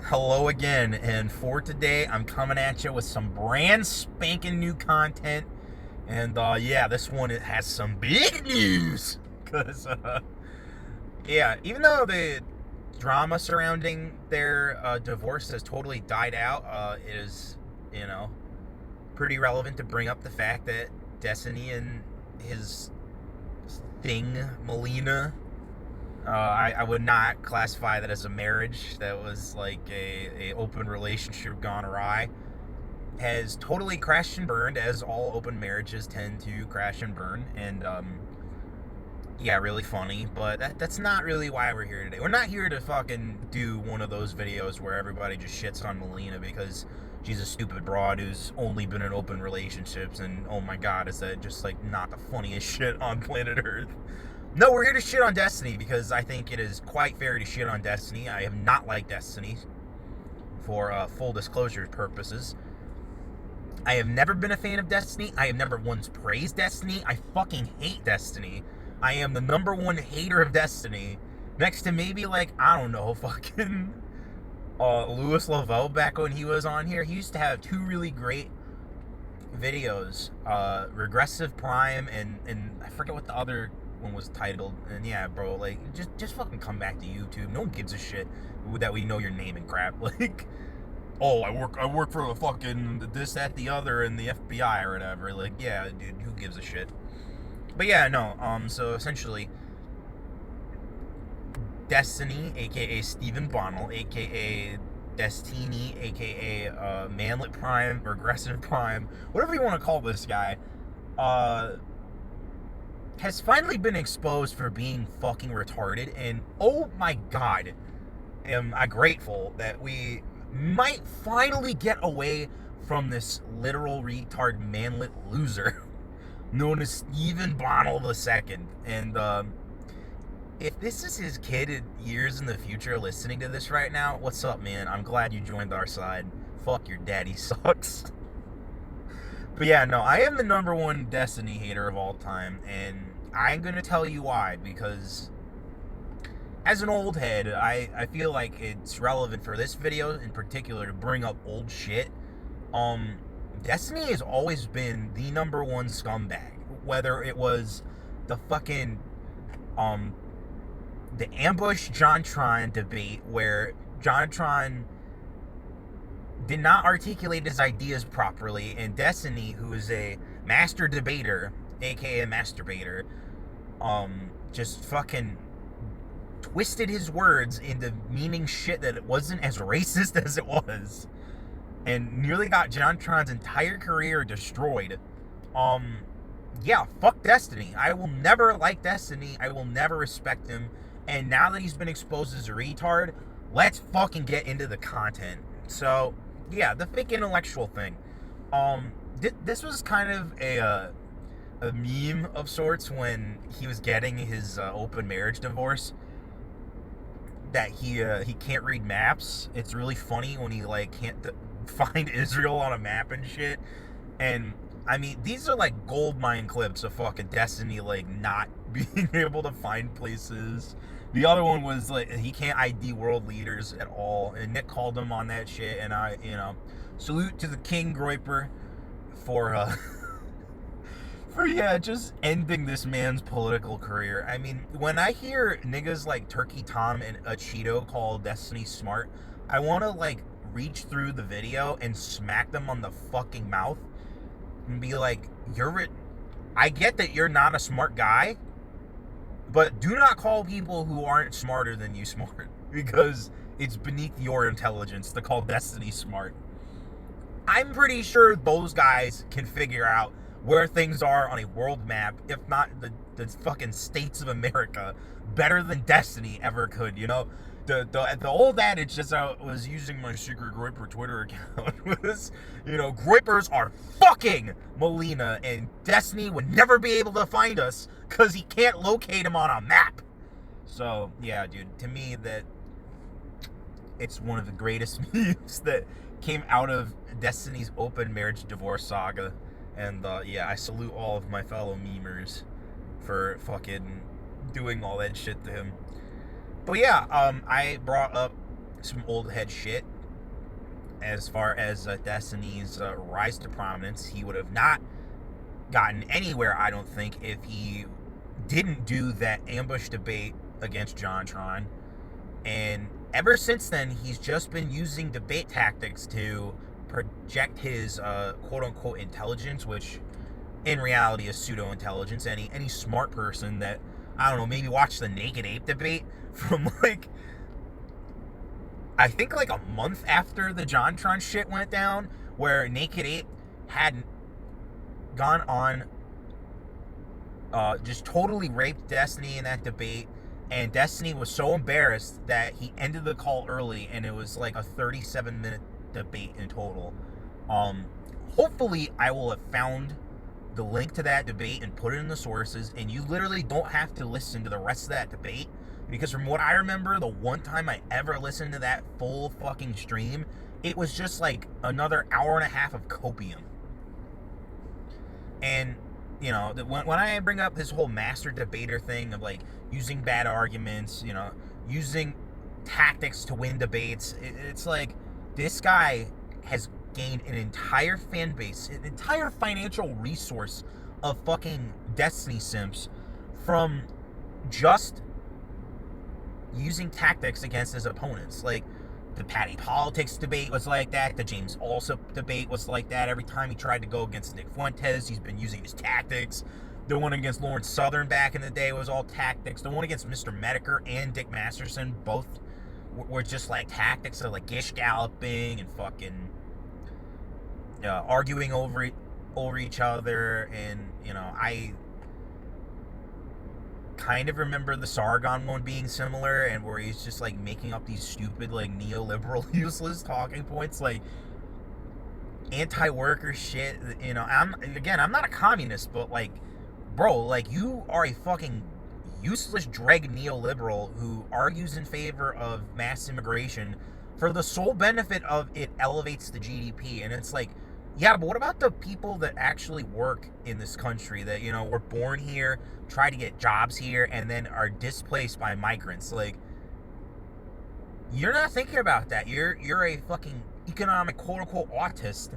Hello again, and for today, I'm coming at you with some brand spanking new content. And yeah, this one it has some big news. Because, yeah, even though the drama surrounding their divorce has totally died out, it is, you know, pretty relevant to bring up the fact that Destiny and his thing, Melina, I would not classify that as a marriage. That was like a open relationship gone awry. Has totally crashed and burned, as all open marriages tend to crash and burn. And yeah, really funny. But that's not really why we're here today. We're not here to fucking do one of those videos where everybody just shits on Melina because she's a stupid broad who's only been in open relationships. And oh my god, is that just like not the funniest shit on planet Earth? No, we're here to shit on Destiny because I think it is quite fair to shit on Destiny. I have not liked Destiny for full disclosure purposes. I have never been a fan of Destiny. I have never once praised Destiny. I fucking hate Destiny. I am the number one hater of Destiny. Next to maybe like, I don't know, fucking Louis Lavelle back when he was on here. He used to have two really great videos. Regressive Prime and I forget what the other one was titled. And yeah, bro, like just fucking come back to YouTube. No one gives a shit that we know your name and crap. Like, oh, I work for the fucking this, that, the other, and the FBI or whatever. Like, yeah, dude, who gives a shit? But yeah, no. So essentially, Destiny, aka Steven Bonnell, aka Destiny, aka Manlet Prime, Regressive Prime, whatever you want to call this guy, has finally been exposed for being fucking retarded. And oh my god, am I grateful that we might finally get away from this literal retard manlet loser known as Steven Bonnell II. And if this is his kid in years in the future listening to this right now, what's up, man? I'm glad you joined our side. Fuck, your daddy sucks. But yeah, no, I am the number one Destiny hater of all time, and I'm gonna tell you why. Because as an old head, I feel like it's relevant for this video in particular to bring up old shit. Destiny has always been the number one scumbag. Whether it was the fucking the ambush JonTron debate where JonTron did not articulate his ideas properly, and Destiny, who is a master debater, aka masturbator, just fucking twisted his words into meaning shit that it wasn't as racist as it was, and nearly got JonTron's entire career destroyed. Yeah, fuck Destiny. I will never like Destiny. I will never respect him. And now that he's been exposed as a retard, let's fucking get into the content. So, yeah, the fake intellectual thing. This was kind of a meme of sorts when he was getting his open marriage divorce. That he can't read maps. It's really funny when he like can't find Israel on a map and shit. And I mean, these are like gold mine clips of fucking Destiny like not being able to find places. The other one was like he can't ID world leaders at all, and Nick called him on that shit. And I, salute to the King Groiper for for yeah, just ending this man's political career. I mean, when I hear niggas like Turkey Tom and a Cheeto call Destiny smart, I want to like reach through the video and smack them on the fucking mouth and be like, I get that you're not a smart guy, but do not call people who aren't smarter than you smart, because it's beneath your intelligence to call Destiny smart. I'm pretty sure those guys can figure out where things are on a world map, if not the fucking states of America, better than Destiny ever could, The old adage, just I was using my secret Groiper Twitter account, was, Groipers are fucking Melina, and Destiny would never be able to find us because he can't locate him on a map. So, yeah, dude, to me, that it's one of the greatest memes that came out of Destiny's open marriage divorce saga. And yeah, I salute all of my fellow memers for fucking doing all that shit to him. But yeah, I brought up some old head shit. as far as Destiny's rise to prominence. He would have not gotten anywhere, I don't think, if he didn't do that ambush debate against JonTron. And ever since then, he's just been using debate tactics to project his quote-unquote intelligence, which in reality is pseudo-intelligence. Any smart person that, I don't know, maybe watched the Naked Ape debate from I think a month after the JonTron shit went down, where Naked Ape had gone on, just totally raped Destiny in that debate, and Destiny was so embarrassed that he ended the call early, and it was like a 37-minute debate in total. Hopefully I will have found the link to that debate and put it in the sources, and you literally don't have to listen to the rest of that debate, because from what I remember, the one time I ever listened to that full fucking stream, it was just like another hour and a half of copium. And, you know, when I bring up this whole master debater thing of using bad arguments, using tactics to win debates, it's like this guy has gained an entire fan base, an entire financial resource of fucking Destiny simps from just using tactics against his opponents. Like, the Patty Politics debate was like that. The James Alsop debate was like that. Every time he tried to go against Nick Fuentes, he's been using his tactics. The one against Lawrence Southern back in the day was all tactics. The one against Mr. Medicare and Dick Masterson both were just tactics of gish galloping and fucking arguing over each other. And I kind of remember the Sargon one being similar, and where he's just making up these stupid neoliberal useless talking points, anti-worker shit. I'm not a communist, but bro, you are a fucking useless dreg neoliberal who argues in favor of mass immigration for the sole benefit of it elevates the GDP. And it's yeah, but what about the people that actually work in this country that, were born here, try to get jobs here, and then are displaced by migrants? You're not thinking about that. You're a fucking economic quote-unquote autist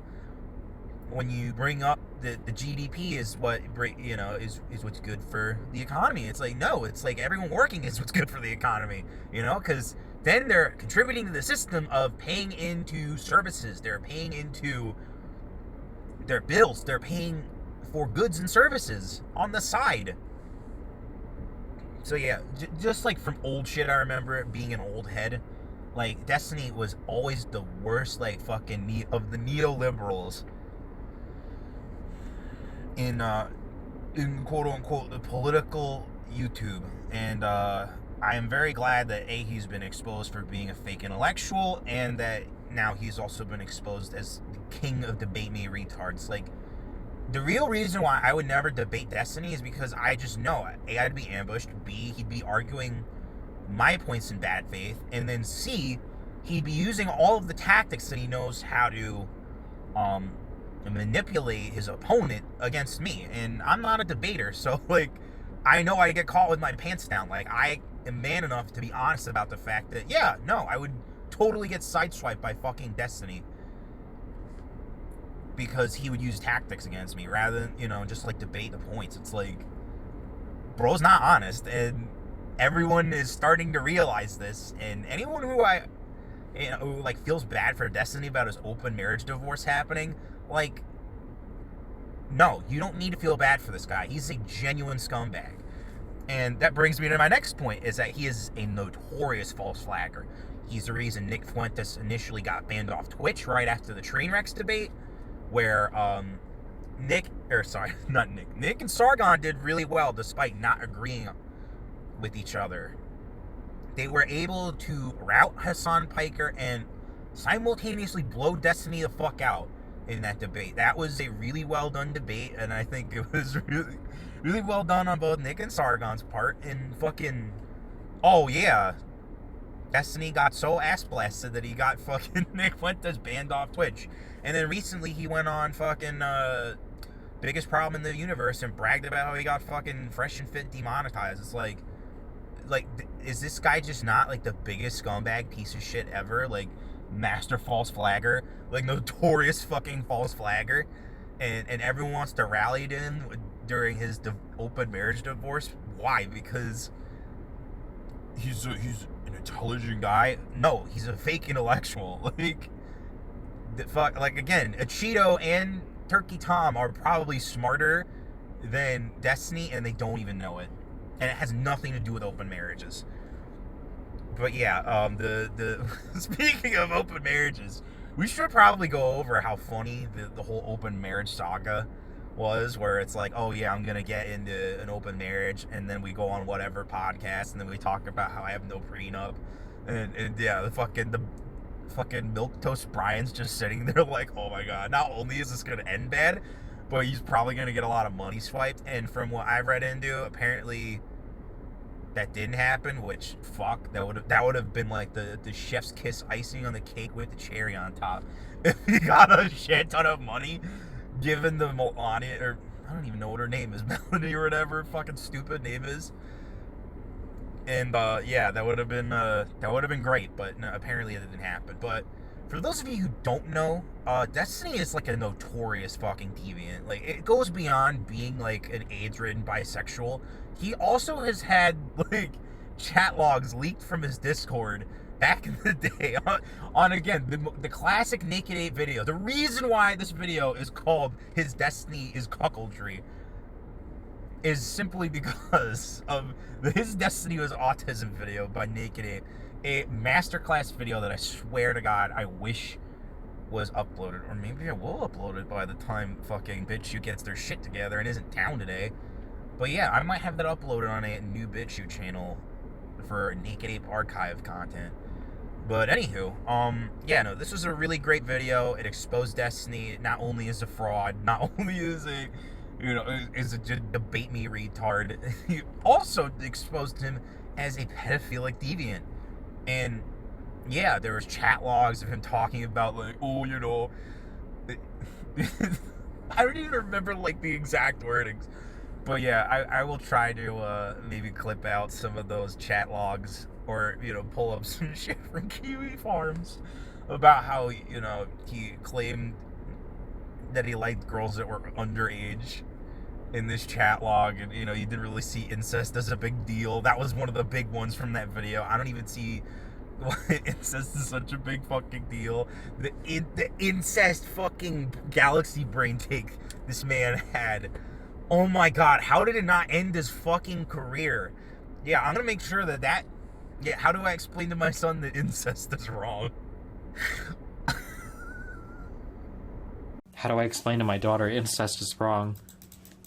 when you bring up the GDP is what, is what's good for the economy. It's no, it's everyone working is what's good for the economy, because then they're contributing to the system of paying into services. They're paying into their bills. They're paying for goods and services on the side. So yeah, just from old shit, I remember it being an old head. Destiny was always the worst, fucking of the neoliberals in quote unquote the political YouTube. And I am very glad that he's been exposed for being a fake intellectual, and that now he's also been exposed as the king of debate me retards. The real reason why I would never debate Destiny is because I just know A, I'd be ambushed, B, he'd be arguing my points in bad faith, and then C, he'd be using all of the tactics that he knows how to manipulate his opponent against me. And I'm not a debater, so I know I get caught with my pants down. I am man enough to be honest about the fact that, yeah, no, I would totally get sideswiped by fucking Destiny, because he would use tactics against me rather than, just debate the points. It's bro's not honest, and everyone is starting to realize this. And anyone who who feels bad for Destiny about his open marriage divorce happening, no, you don't need to feel bad for this guy. He's a genuine scumbag. And that brings me to my next point, is that he is a notorious false flagger. He's the reason Nick Fuentes initially got banned off Twitch right after the Trainwrecks debate, where Nick and Sargon did really well despite not agreeing with each other. They were able to rout Hassan Piker and simultaneously blow Destiny the fuck out in that debate. That was a really well done debate, and I think it was really, really well done on both Nick and Sargon's part. And fucking, oh yeah, Destiny got so ass blasted that he got fucking Nick Fuentes banned off Twitch. And then recently he went on fucking Biggest Problem in the Universe and bragged about how he got fucking Fresh and Fit demonetized. It's is this guy just not the biggest scumbag piece of shit ever? master false flagger, like notorious fucking false flagger, and everyone wants to rally to him during his open marriage divorce. Why? Because he's an intelligent guy. No, he's a fake intellectual. Like again, a Cheeto and Turkey Tom are probably smarter than Destiny, and they don't even know it. And it has nothing to do with open marriages. But yeah, the speaking of open marriages, we should probably go over how funny the whole open marriage saga was, where it's like, oh yeah, I'm gonna get into an open marriage, and then we go on whatever podcast, and then we talk about how I have no prenup, and yeah, the fucking milquetoast Brian's just sitting there like, oh my god, not only is this gonna end bad, but he's probably gonna get a lot of money swiped. And from what I read into, apparently that didn't happen, which fuck, that would have been like the chef's kiss icing on the cake with the cherry on top. If he got a shit ton of money given the Melania, or I don't even know what her name is, Melanie or whatever fucking stupid name is. And yeah, that would have been great, but no, apparently it didn't happen. But for those of you who don't know, Destiny is like a notorious fucking deviant. Like, it goes beyond being like an AIDS-ridden bisexual. He also has had like chat logs leaked from his Discord back in the day on again the classic Naked Aped video. The reason why this video is called "His Destiny Is Cuckoldry" is simply because of his Destiny Is AUTISM video by Naked Aped, a masterclass video that I swear to God I wish was uploaded, or maybe I will upload it by the time fucking BitChute gets their shit together and isn't down today. But yeah, I might have that uploaded on a new BitChute channel for Naked Ape archive content. But anywho, yeah, no, this was a really great video. It exposed Destiny not only as a fraud, not only as a, is a debate me retard. He also exposed him as a pedophilic deviant. And yeah, there was chat logs of him talking about like, oh, I don't even remember like the exact wordings. But yeah, I will try to maybe clip out some of those chat logs, or pull up some shit from Kiwi Farms about how he claimed that he liked girls that were underage in this chat log, and you didn't really see incest as a big deal. That was one of the big ones from that video. I don't even see why incest is such a big fucking deal. The incest fucking galaxy brain take this man had. Oh my god, how did it not end his fucking career? Yeah, I'm gonna make sure that yeah, how do I explain to my son that incest is wrong? How do I explain to my daughter incest is wrong?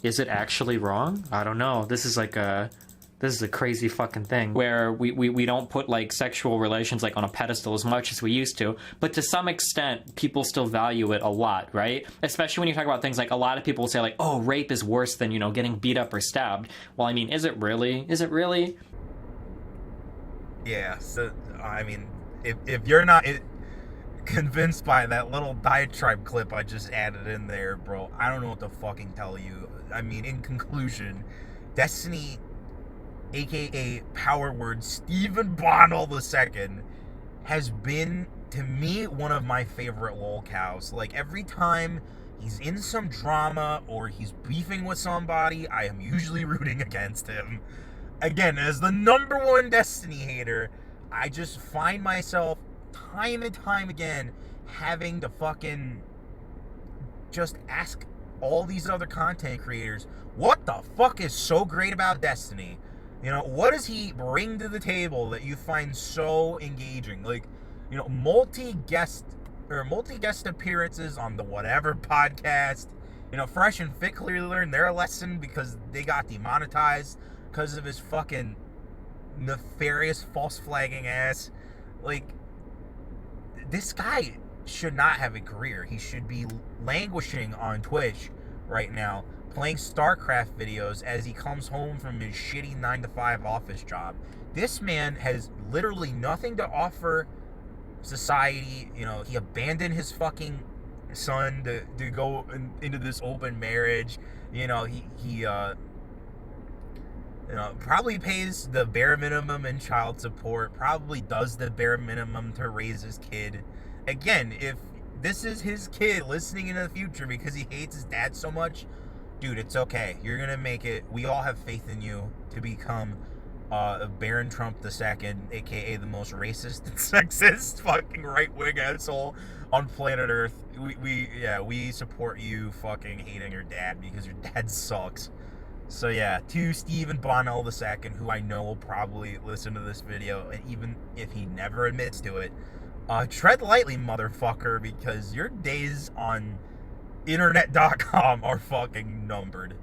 Is it actually wrong? I don't know. This is a crazy fucking thing where we don't put like sexual relations like on a pedestal as much as we used to, but to some extent people still value it a lot, right? Especially when you talk about things like, a lot of people will say like, oh, rape is worse than getting beat up or stabbed. Well, I mean, is it really? Yeah, so I mean, if you're not convinced by that little diatribe clip I just added in there, bro, I don't know what to fucking tell you. I mean, in conclusion, Destiny, aka Power Word Steven Bonnell II, has been, to me, one of my favorite lolcows. Like, every time he's in some drama or he's beefing with somebody, I am usually rooting against him. Again, as the #1 Destiny hater, I just find myself time and time again having to fucking just ask all these other content creators, what the fuck is so great about Destiny? What does he bring to the table that you find so engaging? Like, multi-guest appearances on the whatever podcast. Fresh and Fit clearly learned their lesson because they got demonetized because of his fucking nefarious false flagging ass. Like, this guy should not have a career. He should be languishing on Twitch right now, playing StarCraft videos as he comes home from his shitty 9-to-5 office job. This man has literally nothing to offer society. He abandoned his fucking son to go into this open marriage. You know, probably pays the bare minimum in child support, probably does the bare minimum to raise his kid. Again, if this is his kid listening in the future because he hates his dad so much, dude, it's okay. You're gonna make it. We all have faith in you to become Baron Trump II, aka the most racist and sexist fucking right-wing asshole on planet Earth. We support you fucking hating your dad because your dad sucks. So yeah, to Steven Bonnell II, who I know will probably listen to this video, and even if he never admits to it, tread lightly, motherfucker, because your days on internet.com are fucking numbered.